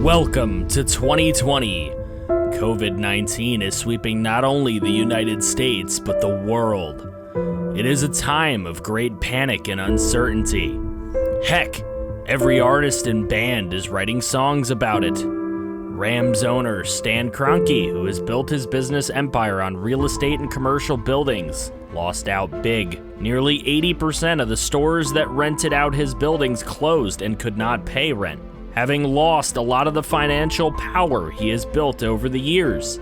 Welcome to 2020. COVID-19 is sweeping not only the United States, but the world. It is a time of great panic and uncertainty. Heck, every artist and band is writing songs about it. Rams owner Stan Kroenke, who has built his business empire on real estate and commercial buildings, lost out big. Nearly 80% of the stores that rented out his buildings closed and could not pay rent, having lost a lot of the financial power he has built over the years.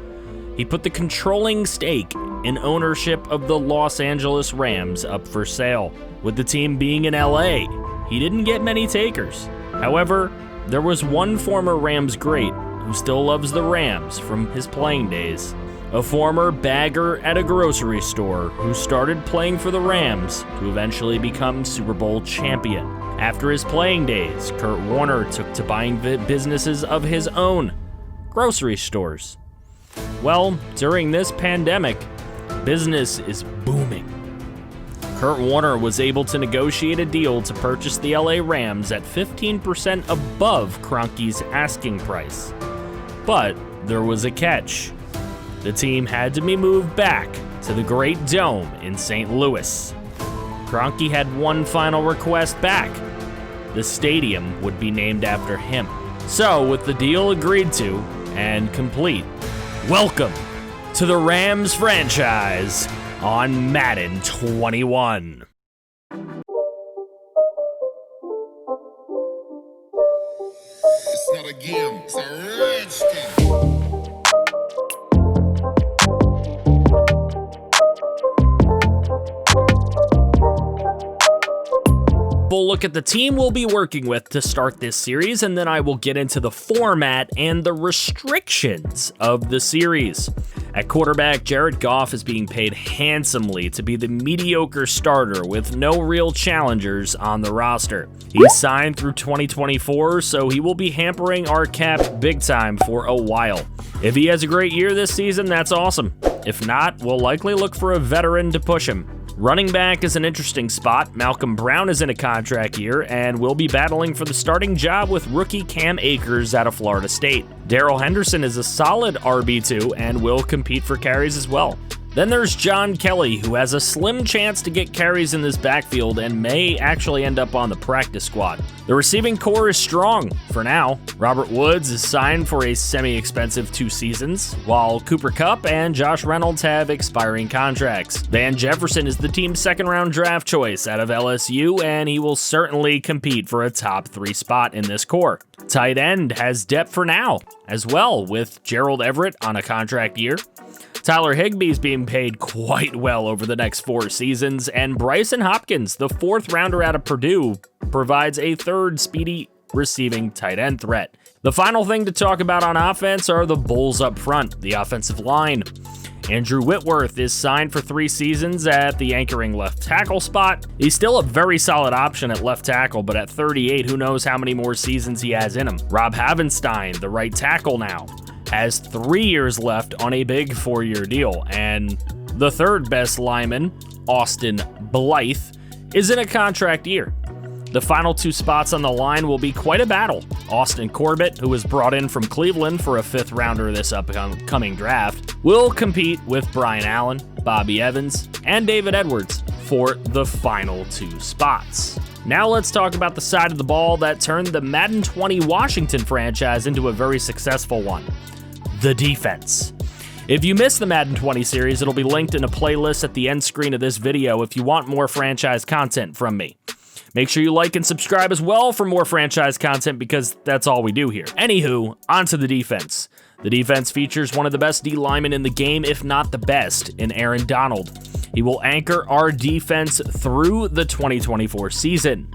He put the controlling stake in ownership of the Los Angeles Rams up for sale. With the team being in LA, he didn't get many takers. However, there was one former Rams great who still loves the Rams from his playing days. A former bagger at a grocery store who started playing for the Rams to eventually become Super Bowl champion. After his playing days, Kurt Warner took to buying businesses of his own, grocery stores. Well, during this pandemic, business is booming. Kurt Warner was able to negotiate a deal to purchase the LA Rams at 15% above Kroenke's asking price. But there was a catch. The team had to be moved back to the Great Dome in St. Louis. Kroenke had one final request back. The stadium would be named after him. So, with the deal agreed to and complete, welcome to the Rams franchise on Madden 21. It's not a game, it's a Redskin. We'll look at the team we'll be working with to start this series, and then I will get into the format and the restrictions of the series. At quarterback, Jared Goff is being paid handsomely to be the mediocre starter with no real challengers on the roster. He's signed through 2024, so he will be hampering our cap big time for a while. If he has a great year this season, that's awesome. If not, we'll likely look for a veteran to push him. Running back is an interesting spot. Malcolm Brown is in a contract year and will be battling for the starting job with rookie Cam Akers out of Florida State. Darrell Henderson is a solid RB2 and will compete for carries as well. Then there's John Kelly, who has a slim chance to get carries in this backfield and may actually end up on the practice squad. The receiving core is strong for now. Robert Woods is signed for a semi-expensive 2 seasons, while Cooper Kupp and Josh Reynolds have expiring contracts. Van Jefferson is the team's second-round draft choice out of LSU, and he will certainly compete for a top 3 spot in this core. Tight end has depth for now as well, with Gerald Everett on a contract year. Tyler Higbee is being paid quite well over the next 4 seasons, and Bryson Hopkins, the 4th rounder out of Purdue, provides a third speedy receiving tight end threat. The final thing to talk about on offense are the Bulls up front, the offensive line. Andrew Whitworth is signed for 3 seasons at the anchoring left tackle spot. He's still a very solid option at left tackle, but at 38, who knows how many more seasons he has in him. Rob Havenstein, the right tackle now, has 3 years left on a big 4-year deal, and the third best lineman, Austin Blythe, is in a contract year. The final 2 spots on the line will be quite a battle. Austin Corbett, who was brought in from Cleveland for a 5th rounder this upcoming draft, will compete with Brian Allen, Bobby Evans, and David Edwards for the final 2 spots. Now let's talk about the side of the ball that turned the Madden 20 Washington franchise into a very successful one: the defense. If you missed the Madden 20 series, it'll be linked in a playlist at the end screen of this video if you want more franchise content from me. Make sure you like and subscribe as well for more franchise content, because that's all we do here. Anywho, onto the defense. The defense features one of the best D linemen in the game, if not the best, in Aaron Donald. He will anchor our defense through the 2024 season.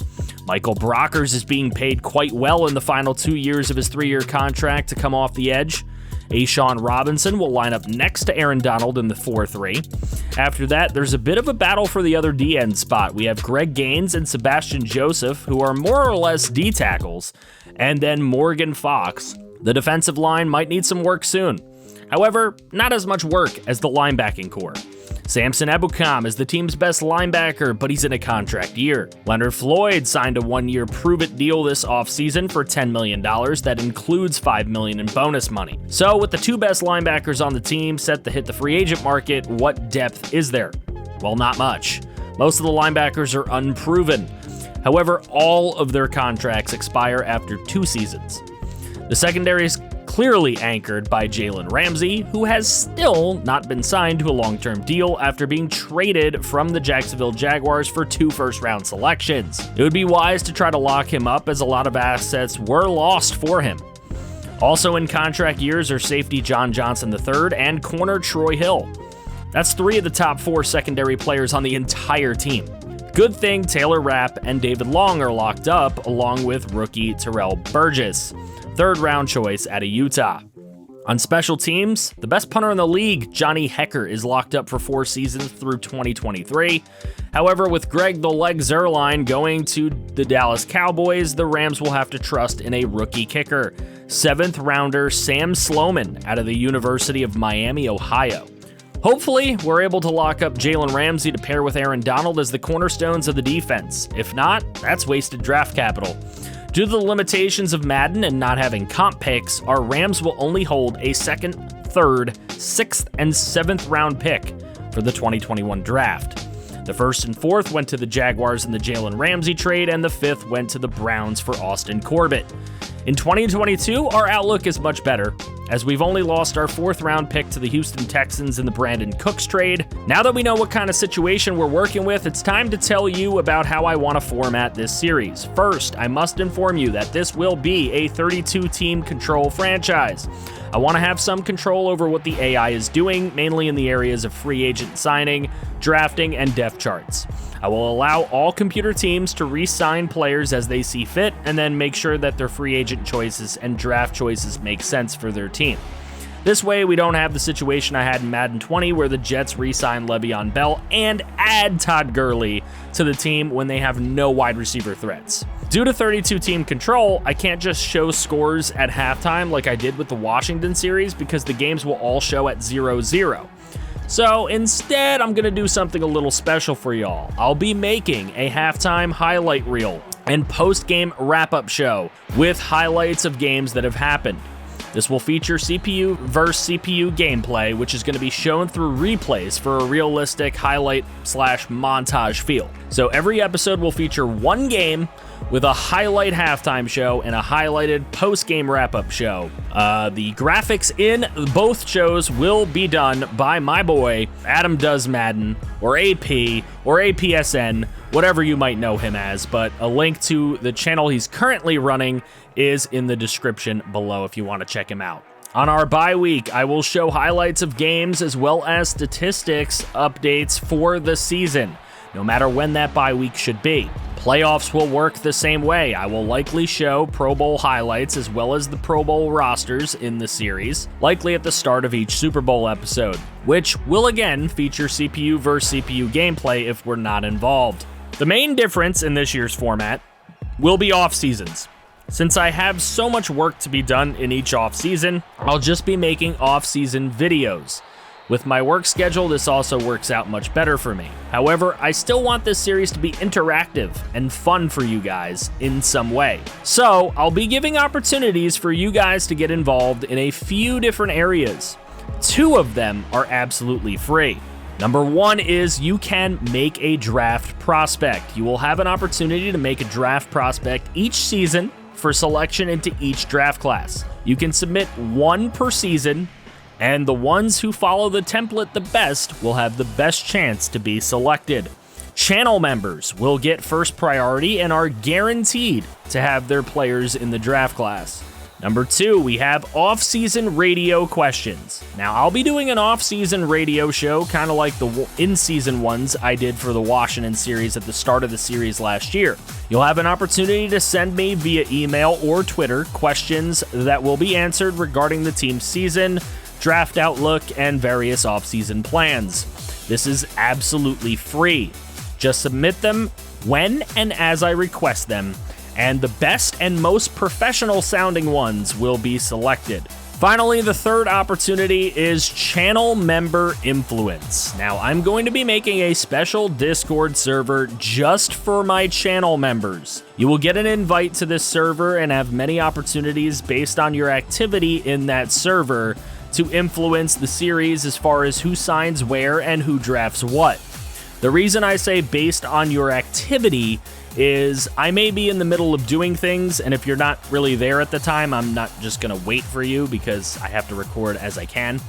Michael Brockers is being paid quite well in the final 2 years of his 3-year contract to come off the edge. A'Shawn Robinson will line up next to Aaron Donald in the 4-3. After that, there's a bit of a battle for the other D-end spot. We have Greg Gaines and Sebastian Joseph, who are more or less D tackles, and then Morgan Fox. The defensive line might need some work soon. However, not as much work as the linebacking core. Samson Ebukam is the team's best linebacker, but he's in a contract year. Leonard Floyd signed a one-year prove-it deal this offseason for $10 million that includes $5 million in bonus money. So with the two best linebackers on the team set to hit the free agent market, what depth is there? Well, not much. Most of the linebackers are unproven. However, all of their contracts expire after 2 seasons. The secondary is clearly anchored by Jalen Ramsey, who has still not been signed to a long-term deal after being traded from the Jacksonville Jaguars for 2 first-round selections. It would be wise to try to lock him up, as a lot of assets were lost for him. Also in contract years are safety John Johnson III and corner Troy Hill. That's 3 of the top 4 secondary players on the entire team. Good thing Taylor Rapp and David Long are locked up, along with rookie Terrell Burgess, 3rd-round choice out of Utah. On special teams, the best punter in the league, Johnny Hecker, is locked up for 4 seasons through 2023. However, with Greg the Leg Zuerlein going to the Dallas Cowboys, the Rams will have to trust in a rookie kicker, 7th-rounder Sam Sloman out of the University of Miami, Ohio. Hopefully, we're able to lock up Jalen Ramsey to pair with Aaron Donald as the cornerstones of the defense. If not, that's wasted draft capital. Due to the limitations of Madden and not having comp picks, our Rams will only hold a 2nd, 3rd, 6th, and 7th round pick for the 2021 draft. The 1st and 4th went to the Jaguars in the Jalen Ramsey trade, and the 5th went to the Browns for Austin Corbett. In 2022, our outlook is much better, as we've only lost our 4th round pick to the Houston Texans in the Brandon Cooks trade. Now that we know what kind of situation we're working with, it's time to tell you about how I want to format this series. First, I must inform you that this will be a 32-team control franchise. I want to have some control over what the AI is doing, mainly in the areas of free agent signing, drafting, and depth charts. I will allow all computer teams to re-sign players as they see fit, and then make sure that their free agent choices and draft choices make sense for their team. This way, we don't have the situation I had in Madden 20 where the Jets re-signed Le'Veon Bell and add Todd Gurley to the team when they have no wide receiver threats. Due to 32-team control, I can't just show scores at halftime like I did with the Washington series, because the games will all show at 0-0. So instead, I'm going to do something a little special for y'all. I'll be making a halftime highlight reel and post-game wrap-up show with highlights of games that have happened. This will feature CPU versus CPU gameplay, which is going to be shown through replays for a realistic highlight/montage feel. So every episode will feature one game with a highlight halftime show and a highlighted post-game wrap-up show. The graphics in both shows will be done by my boy, Adam Does Madden, or AP, or APSN, whatever you might know him as, but a link to the channel he's currently running is in the description below if you want to check him out. On our bye week, I will show highlights of games as well as statistics updates for the season, no matter when that bye week should be. Playoffs will work the same way. I will likely show Pro Bowl highlights as well as the Pro Bowl rosters in the series, likely at the start of each Super Bowl episode, which will again feature CPU versus CPU gameplay if we're not involved. The main difference in this year's format will be off seasons. Since I have so much work to be done in each off season, I'll just be making off-season videos. With my work schedule, this also works out much better for me. However, I still want this series to be interactive and fun for you guys in some way. So, I'll be giving opportunities for you guys to get involved in a few different areas. 2 of them are absolutely free. Number 1 is you can make a draft prospect. You will have an opportunity to make a draft prospect each season for selection into each draft class. You can submit 1 per season, and the ones who follow the template the best will have the best chance to be selected. Channel members will get first priority and are guaranteed to have their players in the draft class. Number 2, we have off-season radio questions. Now, I'll be doing an off-season radio show, kind of like the in-season ones I did for the Washington series at the start of the series last year. You'll have an opportunity to send me via email or Twitter questions that will be answered regarding the team's season, draft outlook, and various off-season plans. This is absolutely free. Just submit them when and as I request them, and the best and most professional sounding ones will be selected. Finally, the third opportunity is channel member influence. Now, I'm going to be making a special Discord server just for my channel members. You will get an invite to this server and have many opportunities based on your activity in that server to influence the series as far as who signs where and who drafts what. The reason I say based on your activity is I may be in the middle of doing things, and if you're not really there at the time, I'm not just going to wait for you because I have to record as I can.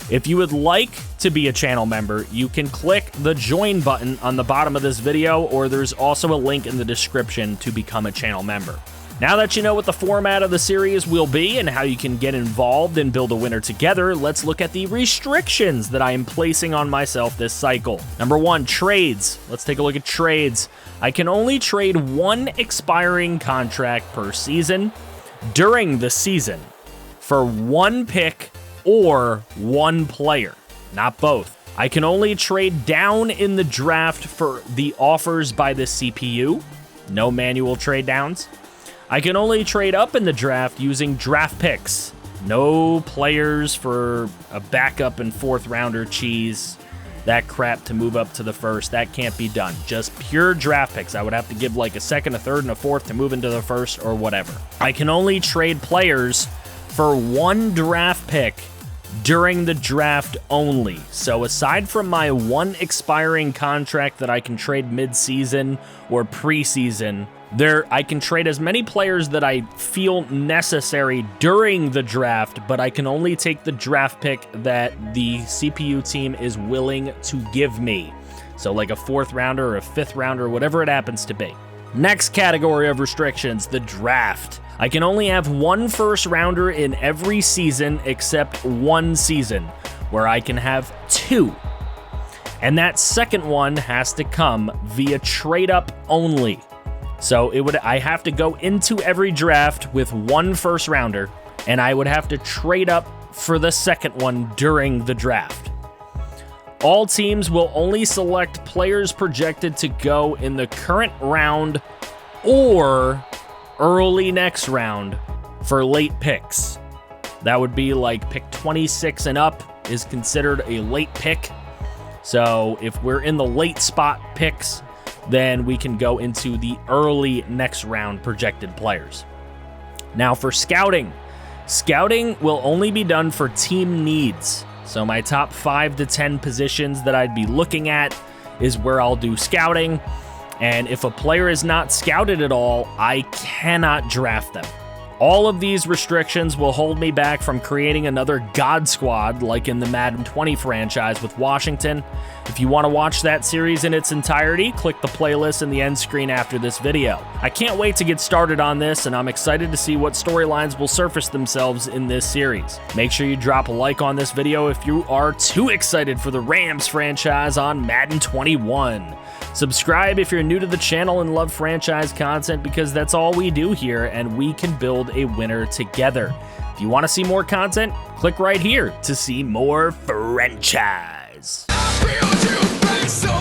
If you would like to be a channel member, you can click the join button on the bottom of this video, or there's also a link in the description to become a channel member. Now that you know what the format of the series will be and how you can get involved and build a winner together, let's look at the restrictions that I am placing on myself this cycle. Number 1, trades. Let's take a look at trades. I can only trade one expiring contract per season during the season for one pick or one player, not both. I can only trade down in the draft for the offers by the CPU, no manual trade downs. I can only trade up in the draft using draft picks. No players for a backup and fourth rounder cheese. That crap to move up to the first, that can't be done. Just pure draft picks. I would have to give like a second, a third, and a fourth to move into the first or whatever. I can only trade players for one draft pick during the draft only. So aside from my one expiring contract that I can trade mid-season or preseason, I can trade as many players that I feel necessary during the draft, but I can only take the draft pick that the CPU team is willing to give me. So like a fourth rounder or a fifth rounder, whatever it happens to be. Next category of restrictions, the draft. I can only have one first rounder in every season except one season, where I can have 2. And that second one has to come via trade up only. So I have to go into every draft with one first rounder, and I would have to trade up for the second one during the draft. All teams will only select players projected to go in the current round or early next round for late picks. That would be like pick 26 and up is considered a late pick. So if we're in the late spot picks, then we can go into the early next round projected players. Now for scouting. Scouting will only be done for team needs. So my top 5 to 10 positions that I'd be looking at is where I'll do scouting. And if a player is not scouted at all, I cannot draft them. All of these restrictions will hold me back from creating another God Squad like in the Madden 20 franchise with Washington. If you want to watch that series in its entirety, click the playlist in the end screen after this video. I can't wait to get started on this, and I'm excited to see what storylines will surface themselves in this series. Make sure you drop a like on this video if you are too excited for the Rams franchise on Madden 21. Subscribe if you're new to the channel and love franchise content, because that's all we do here, and we can build a winner together. If you want to see more content, click right here to see more franchise. I feel you, so